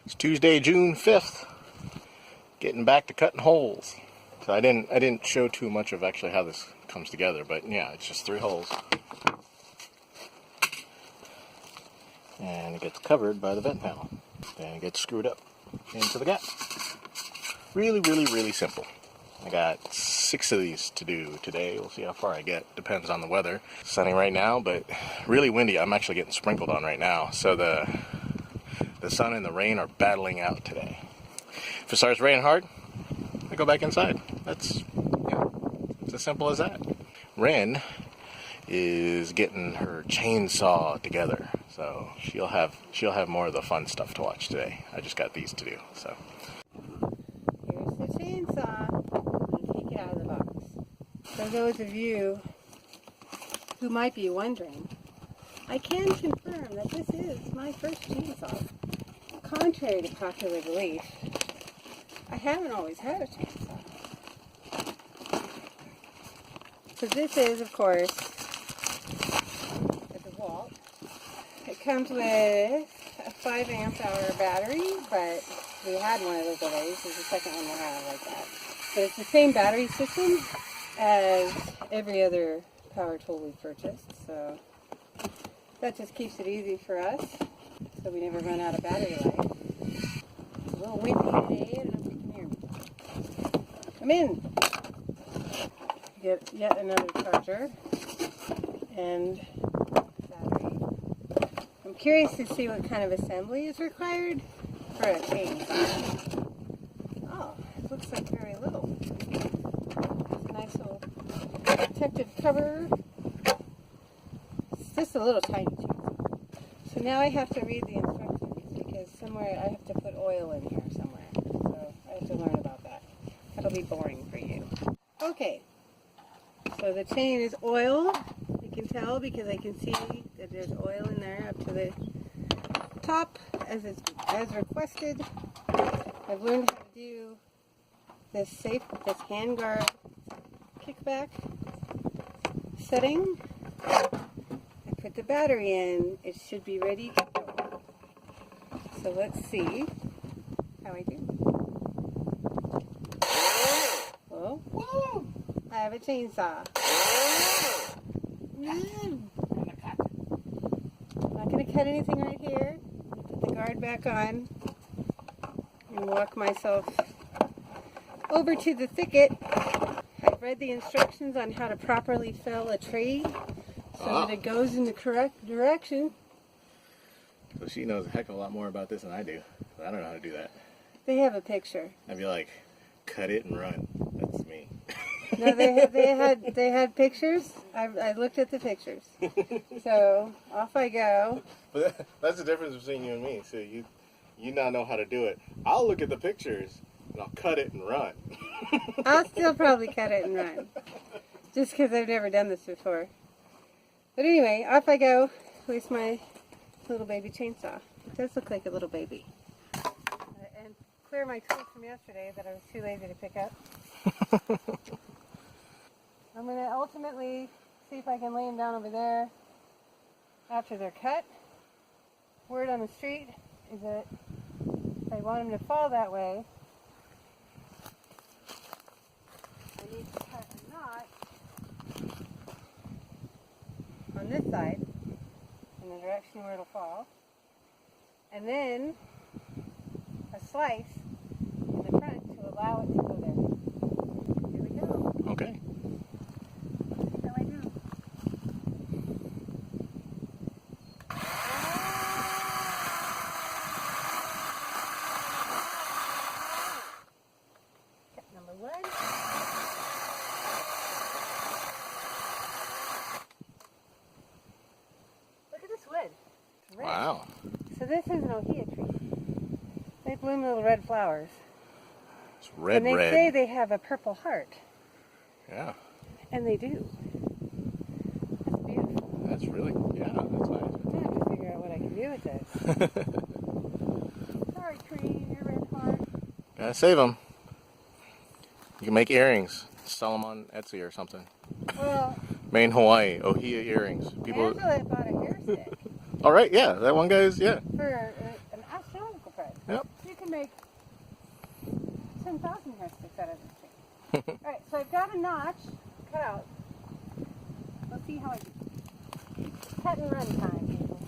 It's Tuesday, June 5th. Getting back to cutting holes. So I didn't show too much of actually how this comes together, but yeah, it's just 3 holes. And it gets covered by the vent panel. Then it gets screwed up into the gap. Really, really, really simple. I got 6 of these to do today. We'll see how far I get. Depends on the weather. It's sunny right now, but really windy. I'm actually getting sprinkled on right now. So the sun and the rain are battling out today. If it starts raining hard, I go back inside. It's as simple as that. Wren is getting her chainsaw together, so she'll have more of the fun stuff to watch today. I just got these to do. So here's the chainsaw. You take it out of the box. For those of you who might be wondering, I can confirm that this is my first chainsaw. Contrary to popular belief, I haven't always had a chainsaw. So this is, of course, a DeWalt. It comes with a 5 amp hour battery, but we had one of those already. This is the second one we'll have like that. But it's the same battery system as every other power tool we've purchased, so that just keeps it easy for us, so we never run out of battery life. It's a little windy today. I don't know if you can hear me. Come in. Get yet another charger and battery. I'm curious to see what kind of assembly is required for a chainsaw. Oh, it looks like very little. It's a nice little protective cover. It's just a little tiny chainsaw. So now I have to read the instructions because somewhere I have to put oil in here somewhere. So I have to learn about that. That'll be boring for you. Okay. So the chain is oil. You can tell because I can see that there's oil in there up to the top as requested. I've learned how to do this handguard kickback setting. I put the battery in. It should be ready to go. So let's see how I do. Oh. I have a chainsaw. I'm not going to cut anything right here. Put the guard back on and walk myself over to the thicket. I've read the instructions on how to properly fell a tree so that it goes in the correct direction. So she knows a heck of a lot more about this than I do. I don't know how to do that. They have a picture. I'd be like, cut it and run. That's me. No, they had pictures. I looked at the pictures. So off I go. But that's the difference between you and me. So you now know how to do it. I'll look at the pictures and I'll cut it and run. I'll still probably cut it and run, just because I've never done this before. But anyway, off I go with my little baby chainsaw. It does look like a little baby. And clear my tools from yesterday that I was too lazy to pick up. I'm going to ultimately see if I can lay them down over there after they're cut. Word on the street is that if I want them to fall that way, I need to cut a knot on this side in the direction where it'll fall, and then a slice in the front to allow it to go there. Here we go. Okay. That's how I do. Cut number 1. Look at this wood. It's red. Wow. So this is an ohia tree. They bloom little red flowers. It's red, and they red. say they have a purple heart. Yeah. And they do. That's beautiful. That's really, yeah, that's nice. I have to figure out what I can do with this. Sorry, tree, your red heart. Gotta save them. You can make earrings. Sell them on Etsy or something. Well, Maine, Hawaii, ohia earrings. People. Angela bought a hair stick All right, yeah, that one guy's, yeah. for an astronomical price. Yep. make 10,000 hair sticks out of this tree. Alright, so I've got a notch cut out. Let's see how I do. Cut and run time, people.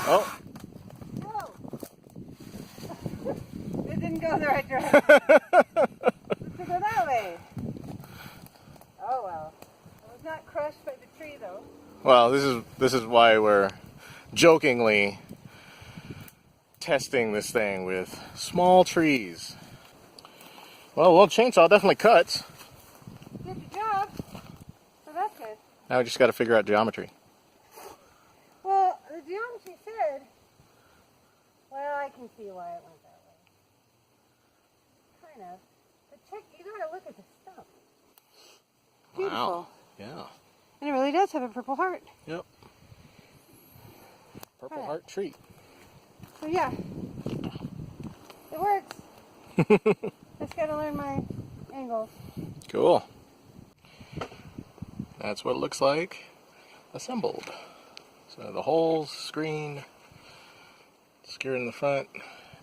Oh. Whoa! It didn't go the right direction. To go that way. Oh well. I was not crushed by the tree though. Well, this is why we're jokingly testing this thing with small trees. Well, a little chainsaw definitely cuts. Did your job. So that's good. Now we just got to figure out geometry. Well, the geometry said, well, I can see why it went that way. Kind of. But check, you gotta look at the stump. Beautiful. Wow. Yeah. And it really does have a purple heart. Yep. Purple heart tree. So yeah, it works. Just gotta learn my angles. Cool. That's what it looks like assembled. So the holes screened, secured in the front,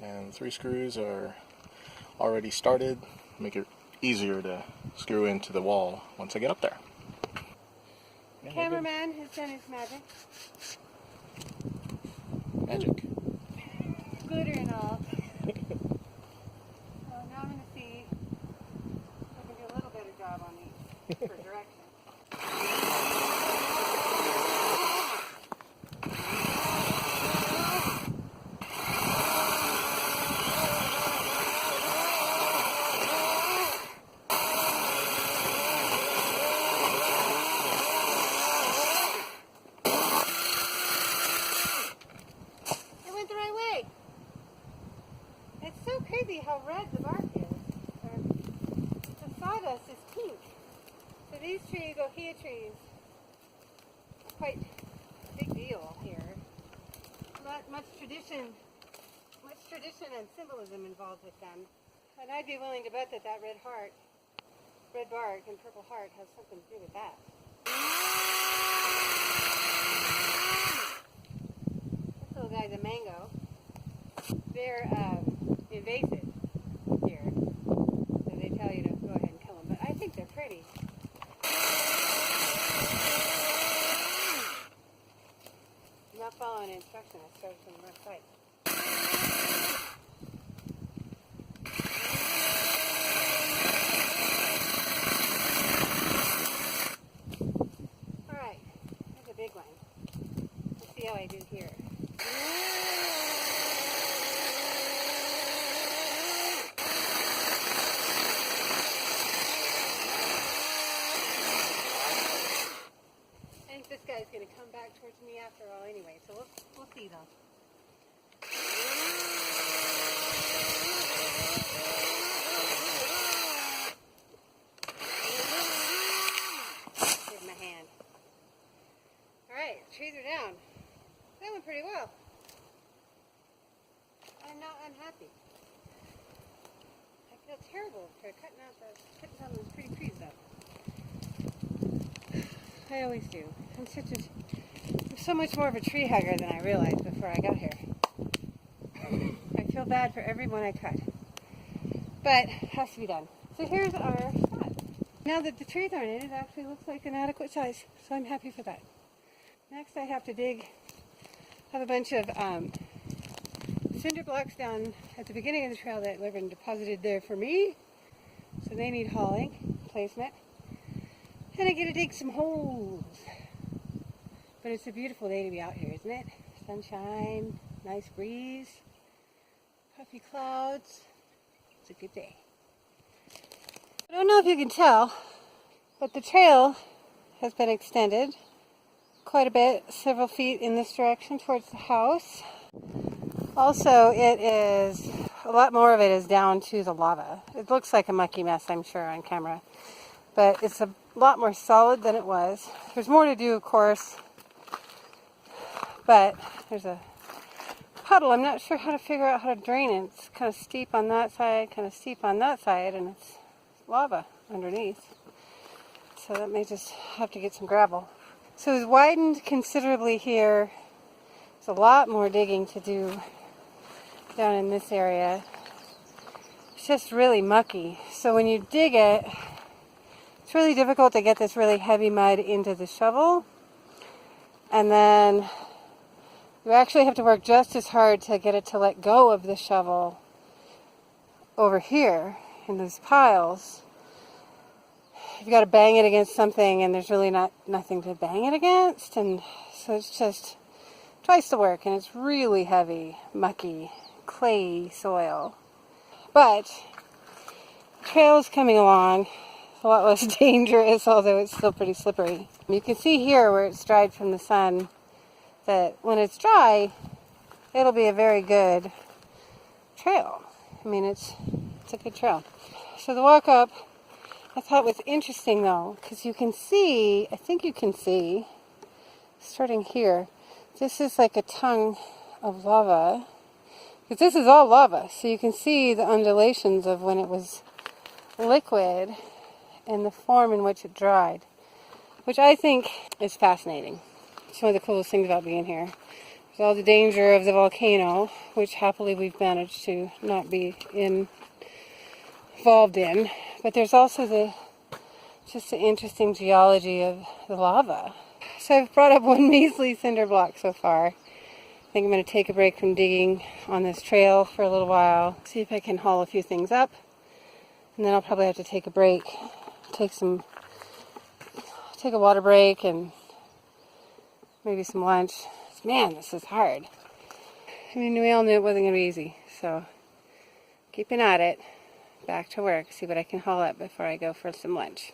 and 3 screws are already started. Make it easier to screw into the wall once I get up there. The cameraman has done his magic. Magic. Glitter and all. So now I'm going to see if I can do a little better job on these for direction. It went the right way. It's so crazy how red the bark is. The sawdust is pink. So these trees, ohia trees, quite a big deal here. Not much tradition and symbolism involved with them. And I'd be willing to bet that that red bark and purple heart has something to do with that. This little guy's a mango. They're invasive here, so they tell you to go ahead and kill them. But I think they're pretty. I'm not following instructions. I started from the left side. All right, here's a big one. Let's see how I do here. I think this guy's going to come back towards me after all anyway, so we'll see though. Give him a hand. Alright, trees are down. That went pretty well. I'm not unhappy. I feel terrible for cutting down those pretty trees though. I always do. I'm so much more of a tree hugger than I realized before I got here. I feel bad for every one I cut. But it has to be done. So here's our spot. Now that the trees aren't in, it actually looks like an adequate size. So I'm happy for that. Next I have to have a bunch of cinder blocks down at the beginning of the trail that Lervin deposited there for me. So they need hauling, placement. And I get to dig some holes. But it's a beautiful day to be out here, isn't it? Sunshine, nice breeze, puffy clouds. It's a good day. I don't know if you can tell, but the trail has been extended quite a bit, several feet in this direction towards the house. Also, a lot more of it is down to the lava. It looks like a mucky mess, I'm sure, on camera. But it's a lot more solid than it was. There's more to do, of course. But there's a puddle. I'm not sure how to figure out how to drain it. It's kind of steep on that side, kind of steep on that side, and it's lava underneath. So that may just have to get some gravel. So it's widened considerably here. There's a lot more digging to do down in this area. It's just really mucky. So when you dig it, it's really difficult to get this really heavy mud into the shovel. And then you actually have to work just as hard to get it to let go of the shovel over here in those piles. You've got to bang it against something, and there's really nothing to bang it against, and so it's just twice the work, and it's really heavy, mucky, clay soil. But the trail is coming along. It's a lot less dangerous, although it's still pretty slippery. You can see here where it's dried from the sun that when it's dry, it'll be a very good trail. I mean, it's a good trail. So the walk up, I thought was interesting though, because you can see, I think you can see, starting here, this is like a tongue of lava. Because this is all lava, so you can see the undulations of when it was liquid and the form in which it dried, which I think is fascinating. It's one of the coolest things about being here. There's all the danger of the volcano, which happily we've managed to not be involved in. But there's also just the interesting geology of the lava. So I've brought up one measly cinder block so far. I think I'm going to take a break from digging on this trail for a little while, see if I can haul a few things up, and then I'll probably have to take a break, take a water break and maybe some lunch. Man, this is hard. I mean, we all knew it wasn't going to be easy, so keeping at it. Back to work, see what I can haul up before I go for some lunch.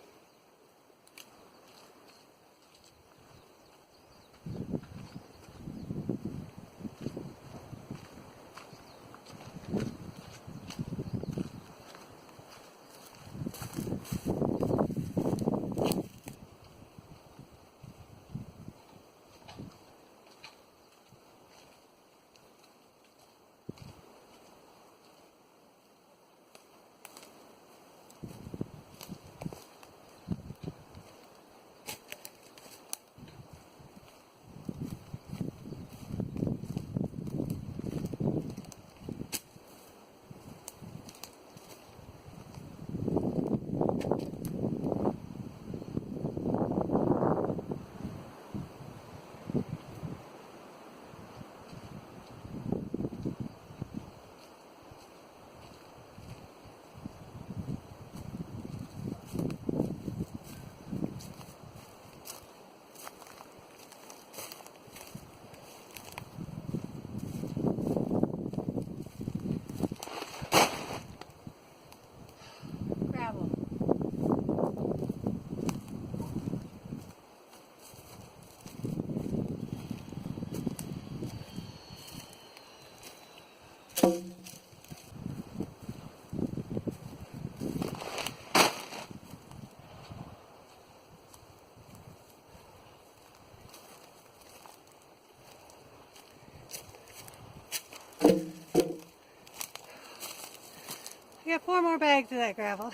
I got 4 more bags of that gravel.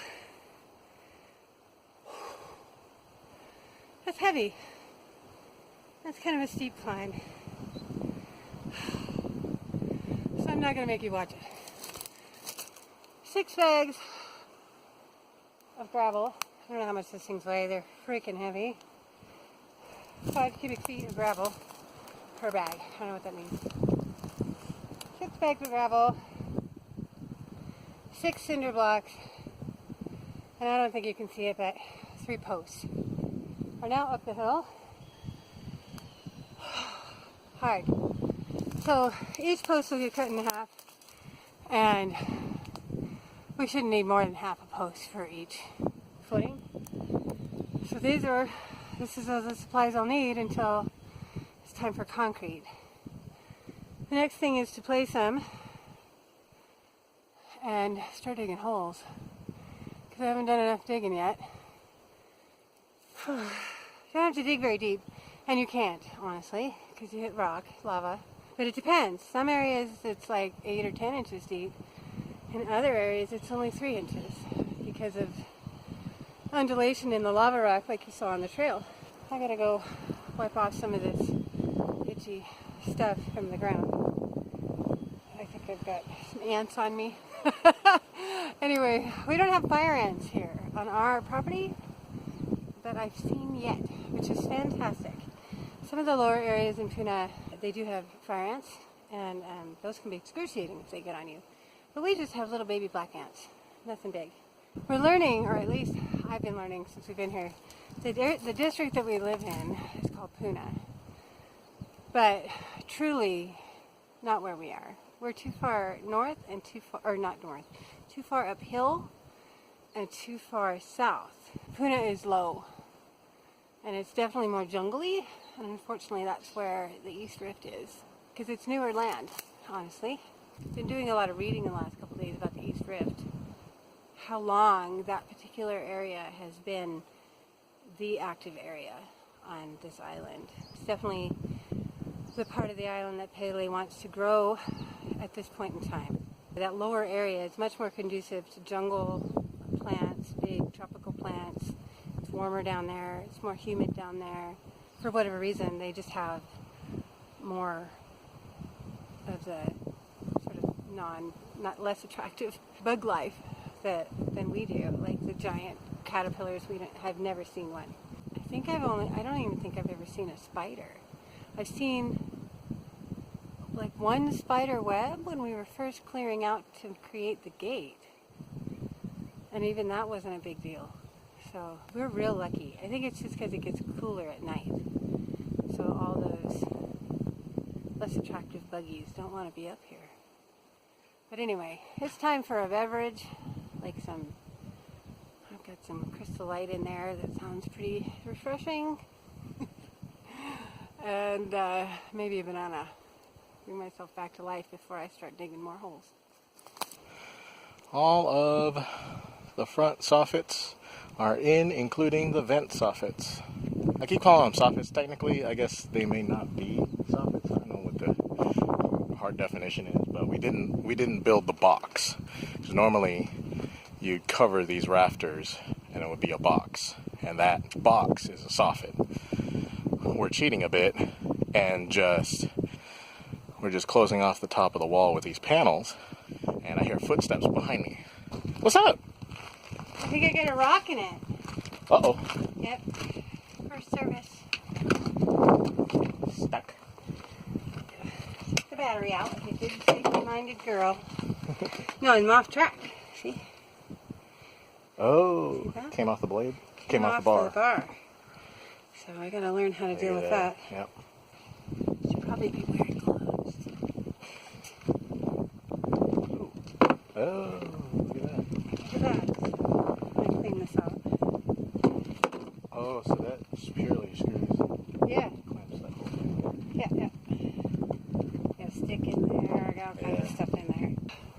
That's heavy. That's kind of a steep climb. So I'm not going to make you watch it. 6 bags of gravel. I don't know how much these things weigh. They're freaking heavy. 5 cubic feet of gravel per bag. I don't know what that means. 6 bags of gravel. 6 cinder blocks, and I don't think you can see it, but 3 posts. We're now up the hill. Hard. So each post will get cut in half, and we shouldn't need more than half a post for each footing. So this is all the supplies I'll need until it's time for concrete. The next thing is to place them and start digging holes, because I haven't done enough digging yet. You don't have to dig very deep, and you can't, honestly, because you hit rock, lava. But it depends. Some areas it's like 8 or 10 inches deep. In other areas it's only 3 inches because of undulation in the lava rock like you saw on the trail. I gotta go wipe off some of this itchy stuff from the ground. I think I've got some ants on me. Anyway, we don't have fire ants here on our property that I've seen yet, which is fantastic. Some of the lower areas in Puna, they do have fire ants, and those can be excruciating if they get on you. But we just have little baby black ants, nothing big. We're learning, or at least I've been learning since we've been here, the district that we live in is called Puna, but truly not where we are. We're too far north and too far, or not north, too far uphill and too far south. Puna is low, and it's definitely more jungly, and unfortunately that's where the East Rift is, because it's newer land, honestly. Been doing a lot of reading the last couple of days about the East Rift, how long that particular area has been the active area on this island. It's definitely the part of the island that Pele wants to grow at this point in time. That lower area is much more conducive to jungle plants, big tropical plants. It's warmer down there, it's more humid down there. For whatever reason, they just have more of the sort of not less attractive bug life than we do, like the giant caterpillars. I've never seen one. I don't even think I've ever seen a spider. I've seen like one spider web when we were first clearing out to create the gate, and even that wasn't a big deal. So we're real lucky. I think it's just because it gets cooler at night, so all those less attractive buggies don't want to be up here. But anyway, it's time for a beverage, like I've got some Crystal Light in there that sounds pretty refreshing. And maybe a banana. Bring myself back to life before I start digging more holes. All of the front soffits are in, including the vent soffits. I keep calling them soffits. Technically, I guess they may not be soffits. I don't know what the hard definition is, but we didn't build the box. Because normally you'd cover these rafters and it would be a box, and that box is a soffit. We're cheating a bit and we're just closing off the top of the wall with these panels, and I hear footsteps behind me. What's up? I think I got a rock in it. Uh-oh. Yep. First service. Stuck. Take the battery out like a good safety-minded girl. No, I'm off track. See? Oh, came off the blade? Came off the bar. So I gotta learn how to deal with that. Yep. Should probably be wearing gloves. Oh, look at that. Look at that. I'm gonna clean this out. Oh, so that's purely screws. Yeah. Clamps that whole thing. Yeah. Got a stick in there. I got all kinds of stuff in there.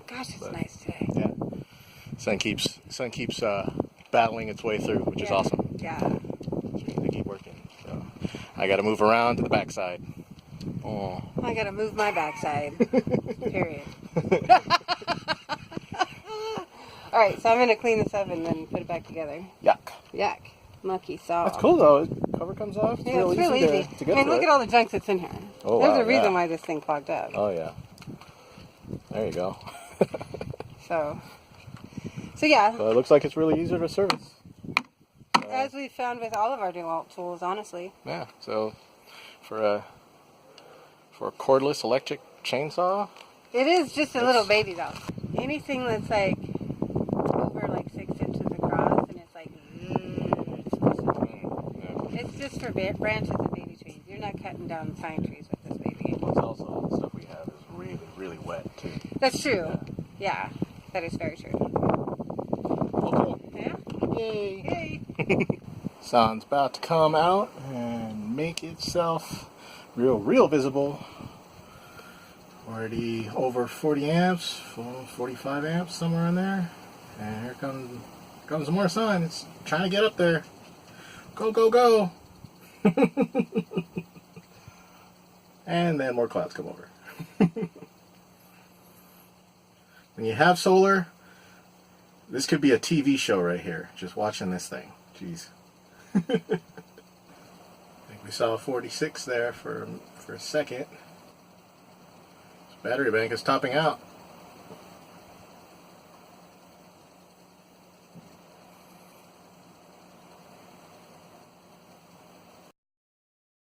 Gosh, it's nice today. Yeah. Sun keeps battling its way through, which is awesome. Yeah. Which means they keep working. So I got to move around to the backside. Oh. I gotta move my backside. Period. Alright, so I'm gonna clean this up and then put it back together. Yuck. Yuck. Mucky saw. That's cool though. Cover comes off. It's real easy. To get look at all the junk that's in here. Oh, There's a reason why this thing clogged up. Oh yeah. There you go. So yeah. So it looks like it's really easy to service. As we found with all of our DeWalt tools, honestly. Yeah. So for a cordless electric chainsaw, it is just a little baby though. Anything that's like over like 6 inches across and it's like it's just for branches of baby trees. You're not cutting down pine trees with this baby. It's also the stuff we have is really, really wet too. That's true. Yeah, that is very true. Okay. Yeah. Yay! Yay! Sun's about to come out and make itself real visible. Already over 40 amps, 45 amps, somewhere in there. And here comes more sun. It's trying to get up there. Go, go, go! And then more clouds come over. When you have solar, this could be a TV show right here. Just watching this thing. Jeez. I think We saw 46 there for a second. This battery bank is topping out.